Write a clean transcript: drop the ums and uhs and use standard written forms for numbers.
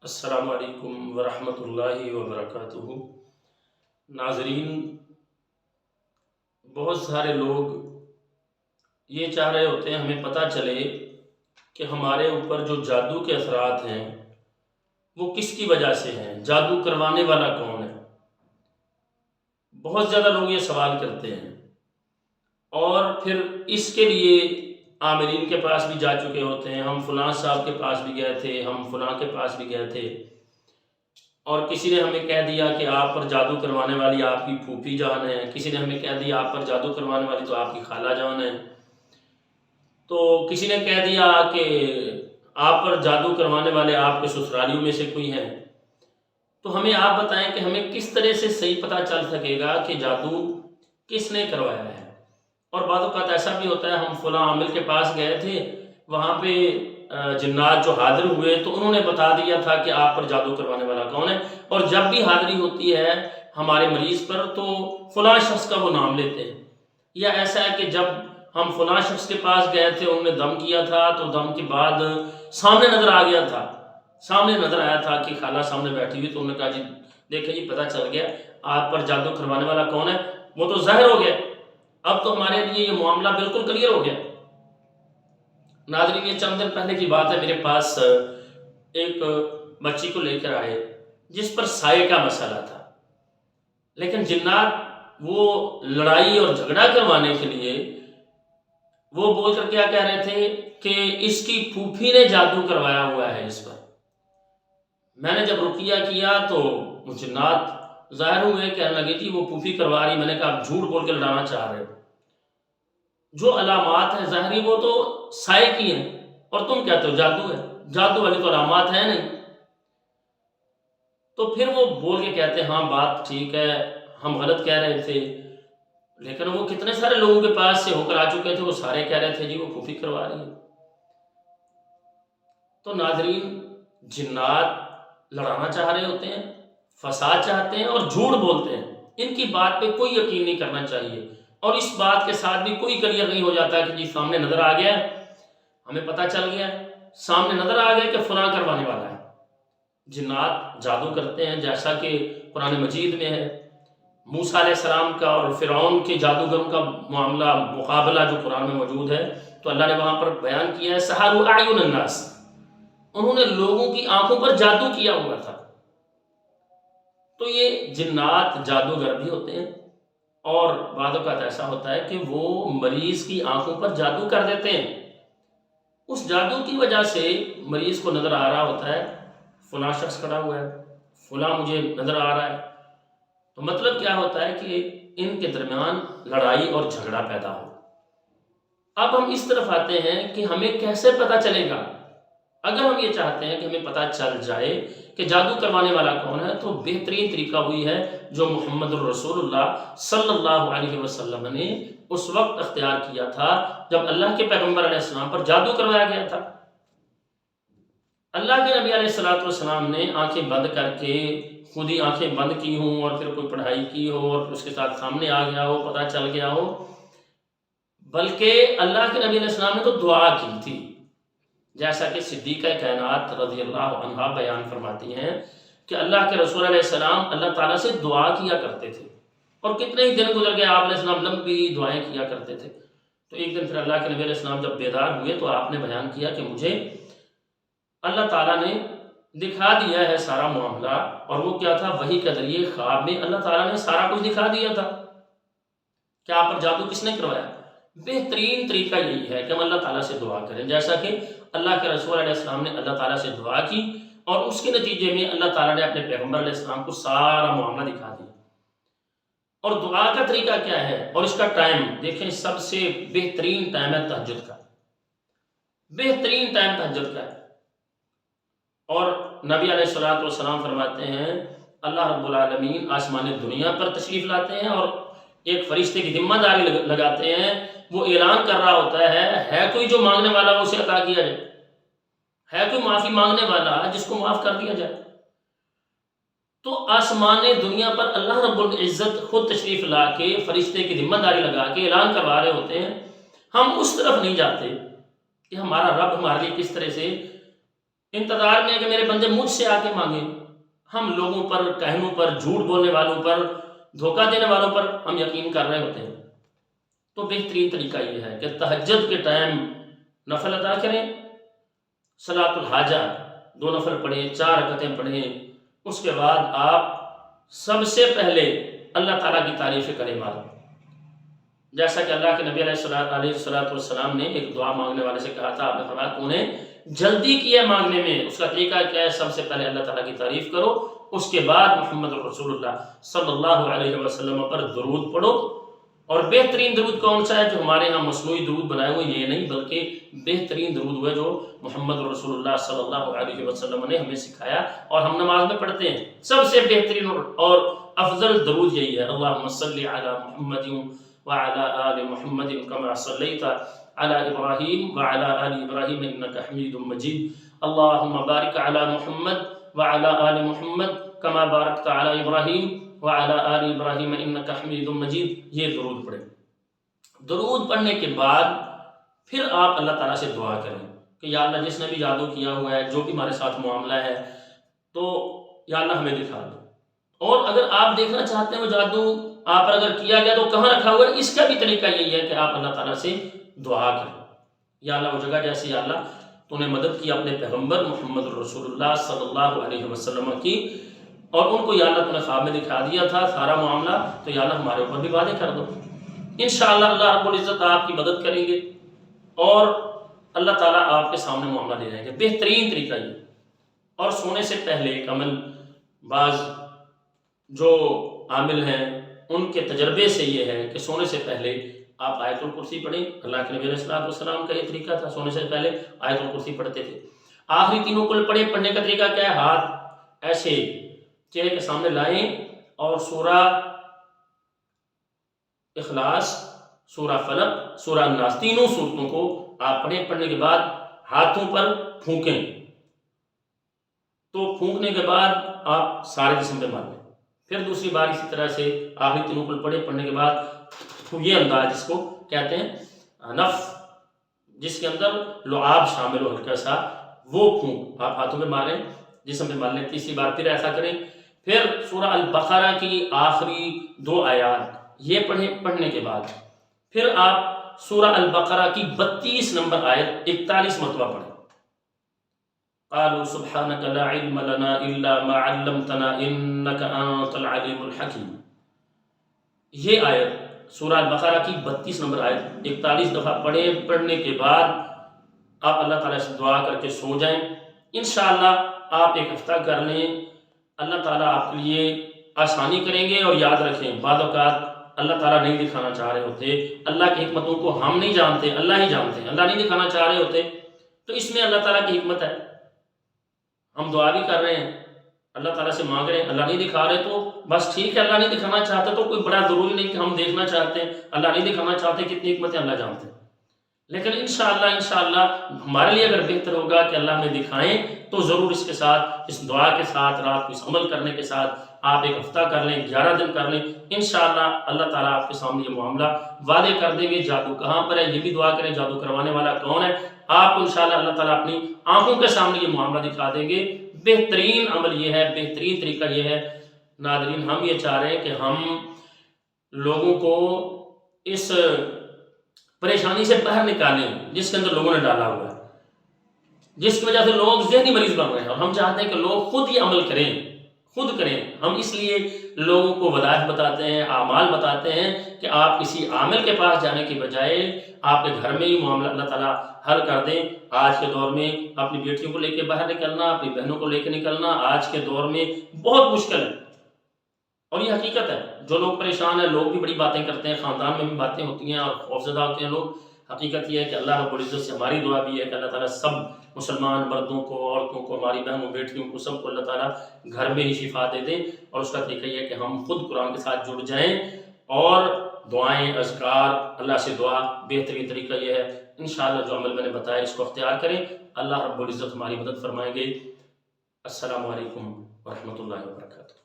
السلام علیکم ورحمۃ اللہ وبرکاتہ۔ ناظرین، بہت سارے لوگ یہ چاہ رہے ہوتے ہیں ہمیں پتہ چلے کہ ہمارے اوپر جو جادو کے اثرات ہیں وہ کس کی وجہ سے ہیں، جادو کروانے والا کون ہے۔ بہت زیادہ لوگ یہ سوال کرتے ہیں اور پھر اس کے لیے عاملین کے پاس بھی جا چکے ہوتے ہیں، ہم فلاں صاحب کے پاس بھی گئے تھے، ہم فلاں کے پاس بھی گئے تھے، اور کسی نے ہمیں کہہ دیا کہ آپ پر جادو کروانے والی آپ کی پھوپھی جان ہے، کسی نے ہمیں کہہ دیا آپ پر جادو کروانے والی تو آپ کی خالہ جان ہے، تو کسی نے کہہ دیا کہ آپ پر جادو کروانے والے آپ کے سسرالیوں میں سے کوئی ہیں۔ تو ہمیں آپ بتائیں کہ ہمیں کس طرح سے صحیح پتہ چل سکے گا کہ جادو کس نے کروایا ہے۔ اور بعض اوقات ایسا بھی ہوتا ہے ہم فلاں عامل کے پاس گئے تھے، وہاں پہ جنات جو حاضر ہوئے تو انہوں نے بتا دیا تھا کہ آپ پر جادو کروانے والا کون ہے، اور جب بھی حاضری ہوتی ہے ہمارے مریض پر تو فلاں شخص کا وہ نام لیتے ہیں۔ یا ایسا ہے کہ جب ہم فلاں شخص کے پاس گئے تھے، انہوں نے دم کیا تھا تو دم کے بعد سامنے نظر آ گیا تھا، سامنے نظر آیا تھا کہ خالہ سامنے بیٹھی ہوئی، تو انہوں نے کہا جی دیکھیں جی پتہ چل گیا آپ پر جادو کروانے والا کون ہے، وہ تو ظاہر ہو گیا، اب تو ہمارے لیے یہ معاملہ بالکل کلیئر ہو گیا۔ ناظرین، یہ چند دن پہلے کی بات ہے، میرے پاس ایک بچی کو لے کر آئے جس پر سائے کا مسئلہ تھا، لیکن جنات وہ لڑائی اور جھگڑا کروانے کے لیے وہ بول کر کیا کہہ رہے تھے کہ اس کی پھوپھی نے جادو کروایا ہوا ہے اس پر۔ میں نے جب رقیہ کیا تو وہ جنات ظاہر ہوئے، کہنے لگے جی وہ پھوپھی کروا رہی۔ میں نے کہا آپ جھوٹ بول کے لڑانا چاہ رہے ہو، جو علامات ہیں ظاہری وہ تو سائے کی ہیں، اور تم کہتے ہو جادو ہے، جادو والی تو علامات ہیں نہیں۔ تو پھر وہ بول کے کہتے ہیں ہاں بات ٹھیک ہے، ہم غلط کہہ رہے تھے، لیکن وہ کتنے سارے لوگوں کے پاس سے ہو کر آ چکے تھے، وہ سارے کہہ رہے تھے جی وہ پھوپھی کروا رہی ہے۔ تو ناظرین، جنات لڑانا چاہ رہے ہوتے ہیں، فساد چاہتے ہیں اور جھوٹ بولتے ہیں، ان کی بات پہ کوئی یقین نہیں کرنا چاہیے، اور اس بات کے ساتھ بھی کوئی کلیئر نہیں ہو جاتا کہ جی سامنے نظر آ گیا، ہمیں پتہ چل گیا، سامنے نظر آ گیا کہ فلاں کروانے والا ہے۔ جنات جادو کرتے ہیں، جیسا کہ قرآن مجید میں ہے، موسیٰ علیہ السلام کا اور فرعون کے جادوگروں کا معاملہ مقابلہ جو قرآن میں موجود ہے، تو اللہ نے وہاں پر بیان کیا ہے سحروا اعین الناس، انہوں نے لوگوں کی آنکھوں پر جادو کیا ہوا تھا۔ تو یہ جنات جادوگر بھی ہوتے ہیں، اور بعض اوقات ایسا ہوتا ہے کہ وہ مریض کی آنکھوں پر جادو کر دیتے ہیں، اس جادو کی وجہ سے مریض کو نظر آ رہا ہوتا ہے فلاں شخص کھڑا ہوا ہے، فلاں مجھے نظر آ رہا ہے، تو مطلب کیا ہوتا ہے کہ ان کے درمیان لڑائی اور جھگڑا پیدا ہو۔ اب ہم اس طرف آتے ہیں کہ ہمیں کیسے پتہ چلے گا۔ اگر ہم یہ چاہتے ہیں کہ ہمیں پتہ چل جائے کہ جادو کروانے والا کون ہے، تو بہترین طریقہ ہوئی ہے جو محمد الرسول اللہ صلی اللہ علیہ وسلم نے اس وقت اختیار کیا تھا جب اللہ کے پیغمبر علیہ السلام پر جادو کروایا گیا تھا۔ اللہ کے نبی علیہ السلام نے آنکھیں بند کر کے خود ہی آنکھیں بند کی ہوں، اور پھر کوئی پڑھائی کی ہو اور اس کے ساتھ سامنے آ گیا ہو، پتہ چل گیا ہو، بلکہ اللہ کے نبی علیہ السلام نے تو دعا کی تھی، جیسا کہ صدیقہ کائنات رضی اللہ عنہا بیان فرماتی ہیں کہ اللہ کے رسول علیہ السلام اللہ تعالیٰ سے دعا کیا کرتے تھے، اور کتنے ہی دن گزر گئے آپ علیہ السلام لمبی دعائیں کیا کرتے تھے۔ تو ایک دن پھر اللہ کے نبی علیہ السلام جب بیدار ہوئے تو آپ نے بیان کیا کہ مجھے اللہ تعالیٰ نے دکھا دیا ہے سارا معاملہ، اور وہ کیا تھا، وحی کے ذریعے خواب میں اللہ تعالیٰ نے سارا کچھ دکھا دیا تھا کہ آپ پر جادو کس نے کروایا۔ بہترین طریقہ یہی ہے کہ ہم اللہ تعالیٰ سے دعا کریں، جیسا کہ اللہ کے رسول علیہ السلام نے اللہ تعالیٰ سے دعا کی، اور اس کے نتیجے میں اللہ تعالیٰ نے اپنے پیغمبر علیہ السلام کو سارا معاملہ دکھا دیا۔ اور دعا کا طریقہ کیا ہے اور اس کا ٹائم دیکھیں، سب سے بہترین ٹائم ہے تہجد کا، بہترین ٹائم تہجد کا ہے۔ اور نبی علیہ السلام فرماتے ہیں اللہ رب العالمین آسمان دنیا پر تشریف لاتے ہیں اور ایک فرشتے کی ذمہ داری لگاتے ہیں، وہ اعلان کر رہا ہوتا ہے کوئی جو مانگنے والا اسے عطا کیا جائے، ہے کوئی معافی مانگنے والا جس کو معاف کر دیا جائے۔ تو آسمان دنیا پر اللہ رب العزت خود تشریف لا کے فرشتے کی ذمہ داری لگا کے اعلان کروا رہے ہوتے ہیں، ہم اس طرف نہیں جاتے کہ ہمارا رب ہمارے لیے کس طرح سے انتظار میں ہے کہ میرے بندے مجھ سے آ کے مانگیں. ہم لوگوں پر، کہنوں پر، جھوٹ بولنے والوں پر، دھوکہ دینے والوں پر ہم یقین کر رہے ہوتے ہیں. تو بہترین طریقہ یہ ہے کہ تہجد کے ٹائم نفل ادا کریں، صلاۃ الحاجہ 2 نفل پڑھیں، 4 رکعتیں پڑھیں. اس کے بعد آپ سب سے پہلے اللہ تعالیٰ کی تعریف کلمات، جیسا کہ اللہ کے نبی علیہ السلام نے ایک دعا مانگنے والے سے کہا تھا، آپ نے فرمایا تو نے جلدی کیا مانگنے میں. اس کا طریقہ کیا ہے؟ سب سے پہلے اللہ تعالیٰ کی تعریف کرو، اس کے بعد محمد رسول اللہ صلی اللہ علیہ وسلم پر درود پڑھو. اور بہترین درود کون سا ہے؟ جو ہمارے ہاں مصنوعی درود بنائے ہوئے یہ نہیں، بلکہ بہترین درود ہوئے جو محمد رسول اللہ صلی اللہ علیہ وسلم نے ہمیں سکھایا اور ہم نماز میں پڑھتے ہیں. سب سے بہترین اور افضل درود یہی ہے، اللہم صلی علی محمد وعلی آل محمد کما صلیت علی ابراہیم وعلی آل ابراہیم انک حمید مجید، اللہم بارک علی محمد وعلی آل محمد کما بارکت علی ابراہیم وعلی آل ابراہیم انک حمید مجید. یہ درود پڑھیں. درود پڑھنے کے بعد پھر آپ اللہ تعالیٰ سے دعا کریں کہ یا اللہ جس نے بھی جادو کیا ہوا ہے، جو بھی ہمارے ساتھ معاملہ ہے، تو یا اللہ ہمیں دکھا دو. اور اگر آپ دیکھنا چاہتے ہیں وہ جادو آپ پر اگر کیا گیا تو کہاں رکھا ہوا ہے، اس کا بھی طریقہ یہی ہے کہ آپ اللہ تعالیٰ سے دعا کریں. یا اللہ وہ جگہ جیسے یا اللہ تو نے مدد کی اپنے پیغمبر محمد رسول اللہ صلی اللہ علیہ وسلم کی، اور ان کو یا اللہ تو نے خواب میں دکھا دیا تھا سارا معاملہ، تو یا اللہ ہمارے اوپر بھی وعدے کر دو. انشاءاللہ اللہ رب العزت آپ کی مدد کریں گے اور اللہ تعالیٰ آپ کے سامنے معاملہ لے جائیں گے. بہترین طریقہ یہ. اور سونے سے پہلے ایک عمل، بعض جو عامل ہیں ان کے تجربے سے یہ ہے کہ سونے سے پہلے آپ آیت الکرسی پڑھیں. اللہ کے نبی علیہ السلام کا یہ طریقہ تھا، سونے سے پہلے آیت الکرسی پڑھتے تھے. آخری 3 کل پڑھیں. پڑھنے کا طریقہ کیا ہے؟ ہاتھ ایسے چہرے کے سامنے لائیں اور سورہ اخلاص، سورہ فلق، سورہ الناس، تینوں سورتوں کو آپ پڑھیں. پڑھنے کے بعد ہاتھوں پر پھونکیں. تو پھونکنے کے بعد آپ سارے جسم پہ مار لیں. پھر دوسری بار اسی طرح سے آخری 3 کل پڑھیں. پڑھنے کے بعد یہ انداز جس کو کہتے ہیں نف، جس کے اندر لعاب شامل ہو ہلکا سا، وہ پھونک آپ ہاتھوں پہ ماریں، جسم پہ مار لیں. تیسری بار پھر ایسا کریں. پھر سورہ البقرہ کی آخری 2 آیات یہ پڑھیں. پڑھنے کے بعد پھر آپ سورہ البقرہ کی 32 نمبر آیت 41 مرتبہ پڑھیں. قالوا سبحانك لا علم لنا الا ما علمتنا انك انت العليم الحكيم. یہ آیت سورہ البقرہ کی 32 نمبر آیت 41 دفعہ پڑھیں. پڑھنے کے بعد آپ اللہ تعالیٰ سے دعا کر کے سو جائیں. انشاءاللہ آپ ایک ہفتہ کر لیں، اللہ تعالیٰ آپ کے لیے آسانی کریں گے. اور یاد رکھیں بعض اوقات اللہ تعالیٰ نہیں دکھانا چاہ رہے ہوتے، اللہ کی حکمتوں کو ہم نہیں جانتے، اللہ ہی جانتے ہیں. اللہ نہیں دکھانا چاہ رہے ہوتے تو اس میں اللہ تعالیٰ کی حکمت ہے. ہم دعا بھی کر رہے ہیں، اللہ تعالیٰ سے مانگ رہے ہیں، اللہ نہیں دکھا رہے تو بس ٹھیک ہے، اللہ نہیں دکھانا چاہتے تو کوئی بڑا ضروری نہیں کہ ہم دیکھنا چاہتے ہیں. اللہ نہیں دکھانا چاہتے، کتنی حکمتیں اللہ جانتے ہیں. لیکن انشاءاللہ ہمارے لیے اگر بہتر ہوگا کہ اللہ ہمیں دکھائیں تو ضرور اس کے ساتھ، اس دعا کے ساتھ، رات کو اس عمل کرنے کے ساتھ آپ ایک ہفتہ کر لیں، 11 دن کر لیں. انشاءاللہ اللہ تعالیٰ آپ کے سامنے یہ معاملہ وعدے کر دیں گے. جادو کہاں پر ہے یہ بھی دعا کریں، جادو کروانے والا کون ہے، آپ کو انشاءاللہ اللہ تعالیٰ اپنی آنکھوں کے سامنے یہ معاملہ دکھا دیں گے. بہترین عمل یہ ہے، بہترین طریقہ یہ ہے. ناظرین ہم یہ چاہ رہے ہیں کہ ہم لوگوں کو اس پریشانی سے باہر نکالیں جس کے اندر لوگوں نے ڈالا ہوا ہے، جس کی وجہ سے لوگ ذہنی مریض بن رہے ہیں. اور ہم چاہتے ہیں کہ لوگ خود یہ عمل کریں، خود کریں. ہم اس لیے لوگوں کو وظائف بتاتے ہیں، اعمال بتاتے ہیں کہ آپ کسی عامل کے پاس جانے کی بجائے آپ کے گھر میں ہی معاملہ اللہ تعالیٰ حل کر دیں. آج کے دور میں اپنی بیٹیوں کو لے کے باہر نکلنا، اپنی بہنوں کو لے کے نکلنا آج کے دور میں بہت مشکل ہے. اور یہ حقیقت ہے. جو لوگ پریشان ہیں، لوگ بھی بڑی باتیں کرتے ہیں، خاندان میں بھی باتیں ہوتی ہیں اور خوفزدہ ہوتے ہیں لوگ. حقیقت یہ ہے کہ اللہ رب العزت سے ہماری دعا بھی ہے کہ اللہ تعالیٰ سب مسلمان مردوں کو، عورتوں کو، ہماری بہنوں بیٹیوں کو، سب کو اللہ تعالیٰ گھر میں ہی شفا دے دے. اور اس کا طریقہ یہ ہے کہ ہم خود قرآن کے ساتھ جڑ جائیں اور دعائیں، اذکار، اللہ سے دعا. بہترین طریقہ یہ ہے. انشاءاللہ جو عمل میں نے بتایا اس کو اختیار کریں. اللہ رب العزت ہماری مدد فرمائیں گے. السلام علیکم ورحمۃ اللہ وبرکاتہ.